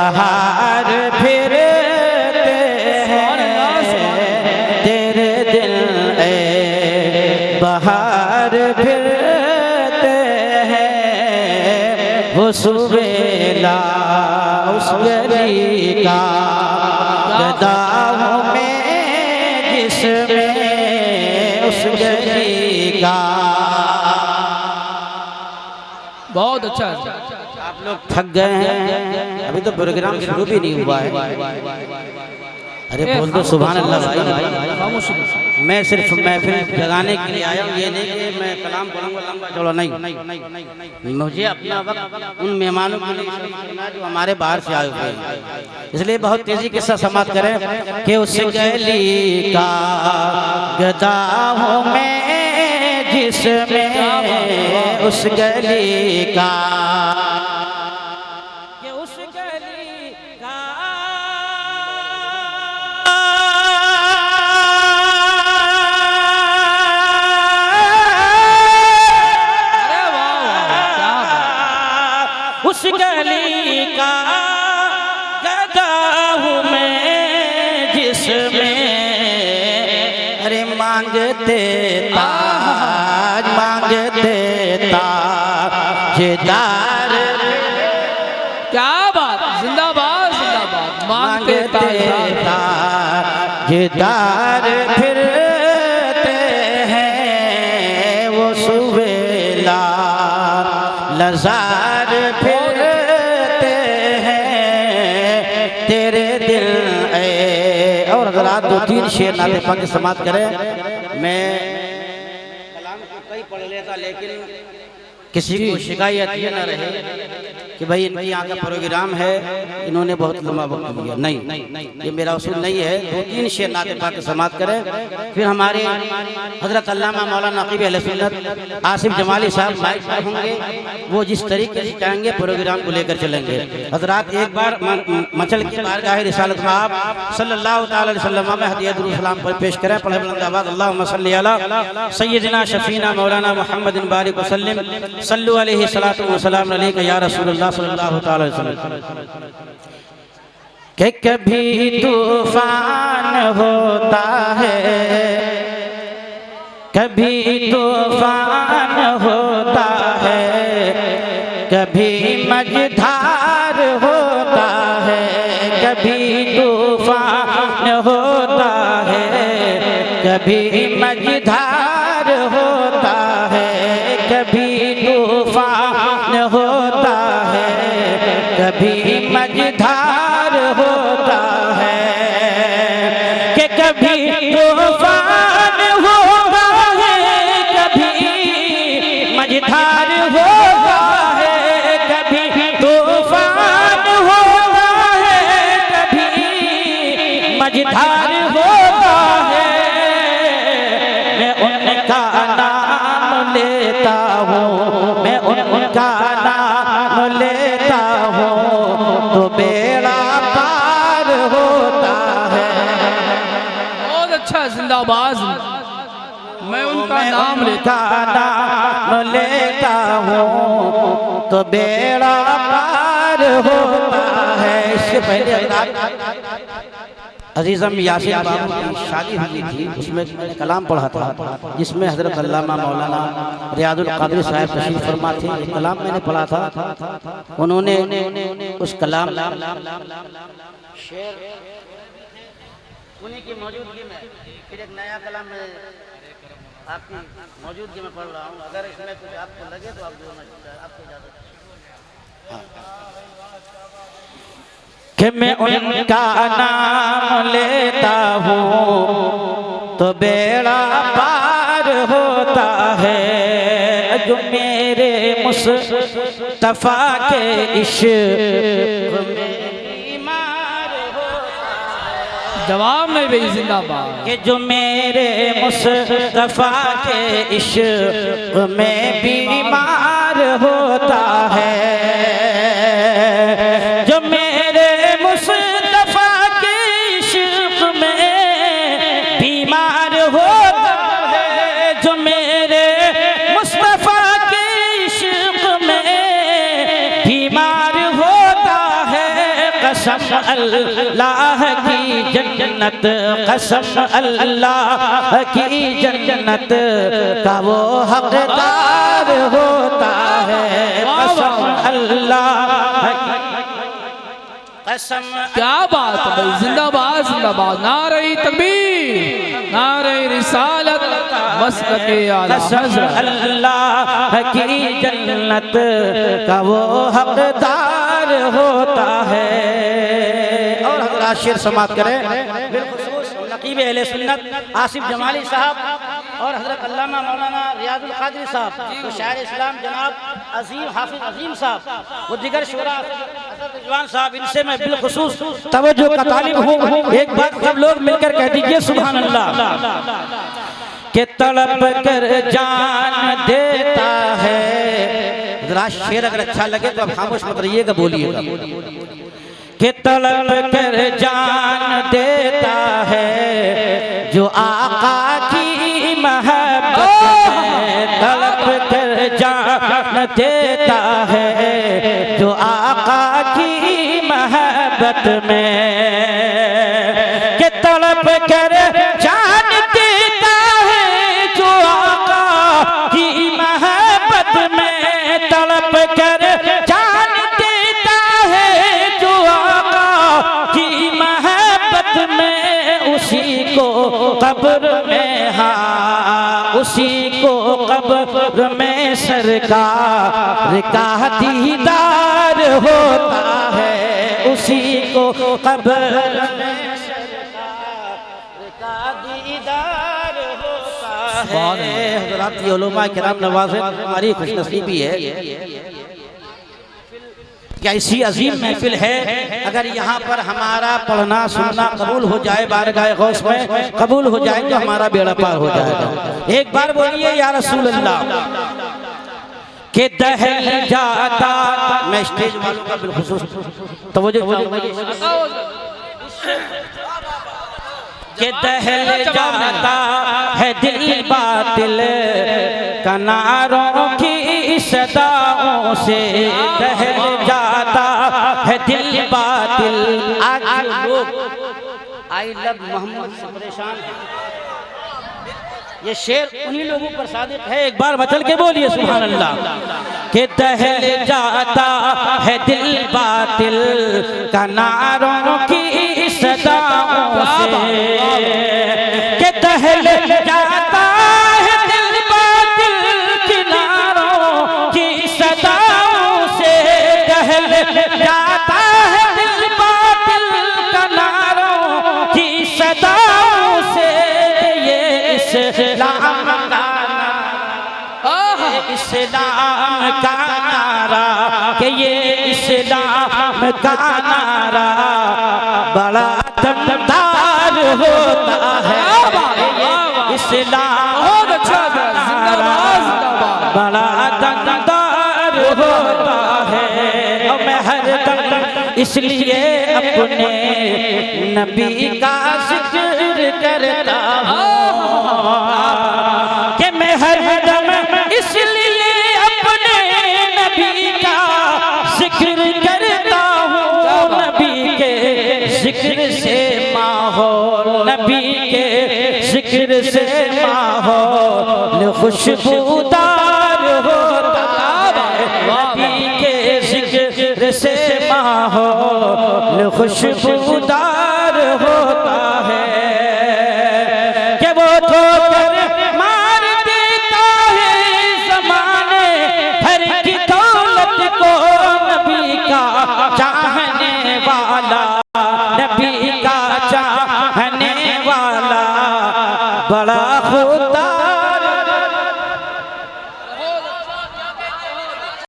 बाहर फिरते हैं तेरे दिल बाहर फिरते हैं वो सुबेला उस गली का गदाहों में जिसमें उस गली का। बहुत अच्छा। आप लोग थक गए हैं, अभी तो प्रोग्राम शुरू भी नहीं हुआ है। अरे बोल दो सुभान अल्लाह भाई। मैं सिर्फ महफिल जगाने के लिए आया हूँ, ये नहीं कि मैं कलाम बोलूँगा लंबा चौड़ा, नहीं। मुझे अपना वक्त उन मेहमानों के लिए करना जो हमारे बाहर से आए हुए हैं, इसलिए बहुत तेजी के साथ समाप्त करें कि उस गली का गदाहों में जिसमें उस गली का उस गली का गदाहों में जिसमें अरे मांगते ताज मांगते ताजदार। क्या बात, जिंदाबाद जिंदाबाद। मांगते ताजदार फिरते हैं वो सुबेला लजार फिरते हैं तेरे दिल। और अगर आप दो तीन शेर नाते पाक के समाप्त करें। मैं कलाम को कई पढ़ लेता, लेकिन किसी को शिकायत ये ना रहे कि भाई इनकी यहाँ का प्रोग्राम है, इन्होंने बहुत लंबा वक्त लिया। नहीं, ये मेरा उसूल नहीं है। दो तीन शेर नाते पाक के समाप्त करें, फिर हमारे हजरत अल्लामा मौलाना नकीब अहले सुन्नत आसिफ जमाली साहब माइक पर होंगे, वो जिस तरीके से चाहेंगे प्रोग्राम को लेकर चलेंगे। हजरात एक बार मचल की बारगाह रिसालत में आप सल्लल्लाहु अलैहि वसल्लम में हदिया दुरूद सलाम पर पेश करें। पढ़े बुलंद आवाज़ अल्लाहुम्मा सल्ली अला सय्यिदिना शफीना मौलाना मुहम्मदिन बारिक वसल्लिम सल्लु अलैहि सलातु व सलाम अलैका या रसूलल्लाह सल्लल्लाहु अलैहि वसल्लम। कि कभी तूफान होता है, कभी तूफान होता है, कभी मझधार होता है, कभी तूफान होता है, कभी मझधार होता है, कभी तूफान होता है, कभी मझधार होता है। कि कभी तूफान होता है, कभी मझधार होता है, कभी तूफान होता है, कभी मझधार होता है। मैं उनका नाम लेता हूँ, मैं उनका नाम लेता हूँ तो बेड़ा पार होता है। बहुत अच्छा, जिंदाबाद। मैं उनका नाम लेता हूँ तो बेड़ा पार होता है। इससे पहले अजीज़म यासिन बाबू की शादी हुई थी, उसमें मैंने कलाम पढ़ा था जिसमें हज़रत अल्लामा मौलाना रियाजुल क़ादिर साहब तशरीफ़ फरमा थे। एक कलाम मैंने पढ़ा था, उन्होंने उस कलाम शेर उन्हीं की मौजूदगी में फिर एक नया कलाम में आपकी मौजूदगी में पढ़ रहा हूँ। अगर इसमें कुछ आपको लगे तो आप जोड़ना, आपको इजाज़त। कि मैं उनका नाम लेता हूँ तो बेड़ा पार होता है। जो मेरे मुस्तफा के इश्क़ में बीमार होता है। जवाब में भी जिंदाबाद। कि जो मेरे मुस्तफा के इश्क़ में बीमार होता है, जो मेरे मुस्तफा के इश्क़ में बीमार होता है, जो मेरे मुस्तफा के इश्क़ में बीमार होता है। कसम अल्लाह की जन्नत, कसम अल्लाह की जन्नत का वो हकदार होता है। कसम अल्लाह की कसम। क्या बात है भाई, जिंदाबाद जिंदाबाद, नारे तकबीर, नारे रिसालत, मसलके आला हज़रत। अल्लाह की जन्नत का वो हकदार होता है। और हज़रात शेर समाप्त करें बिलखुसूस नकीब अहले सुन्नत आसिफ जमाली साहब और हज़रत अल्लामा मौलाना रियाजुल क़ादरी साहब, तो शायर इस्लाम जनाब अजीम हाफिज अजीम साहब, वो दिगर शुरा हज़रत रिजवान साहब, इनसे मैं बिलखुसूस तवज्जो का तालिब हूँ। एक बात सब लोग मिलकर कह दीजिए सुभान अल्लाह। के तड़प कर जान देता है। जरा शेर अगर अच्छा लगे तो आप खामोश मत रहिएगा, बोलिएगा। के तड़प कर जान देता है जो आका की मोहब्बत में, तड़प कर जान देता है जो आका की मोहब्बत में। के तड़प कर जान देता है जो आका की मोहब्बत में, तड़प कर जान देता है जो आका की मोहब्बत में। उसी को कब्र में, हाँ उसी को कब्र में सरकार का दीदार होता है। उसी को कब्र में सरकार का दीदार होता है। हज़रात ये उलमा किराम नवाज़े हमारी खुशनसीबी है कि ऐसी अजीम महफिल है। अगर यहाँ पर हमारा पढ़ना सुनना कबूल हो जाए, बारगाह गौस में कबूल हो जाए तो हमारा बेड़ा पार हो जाएगा। एक बार बोलिए या रसूल अल्लाह। के दहल जाता, मैं स्टेज वालों का बिलखुसूस तवज्जो के दहल जाता है दिल बातिल कनारों की सदाओं से, दहल जाता है दिल बातिल। आज लोग आई लव मोहम्मद से परेशान हैं, ये शेर उन्हीं लोगों पर सादिक है। एक बार मचल के बोलिए सुभान अल्लाह। के दहल जाता है दिल बातिल कनारों की सदाओं से, के दहल जाता है दिल बातिल किनारों की सदाओं से, दहल जाता है दिल बातिल किनारों की सदाओं से। ये इस्लाम का इस्लाम का नारा, कि ये इस्लाम का नारा बड़ा दमदार होता है। इस्लाम बहुत अच्छा था, जिंदाबाद जिंदाबाद, बड़ा दमदार होता है। और मैं हरदम इसलिए अपने नबी का जिक्र करता हूँ कि मैं हरदम इसलिए अपने नबी का जिक्र करता हूँ। नबी के जिक्र से माहौल, नबी के जिक्र से माहौल खुशबूदार होता है। नबी के जिक्र से माहौल खुशबूदार होता है। कि वो ठोकर मार देता है ज़माने भर की दौलत को, नबी का चाहने वाला, नबी का चाहने वाला बड़ा खुदा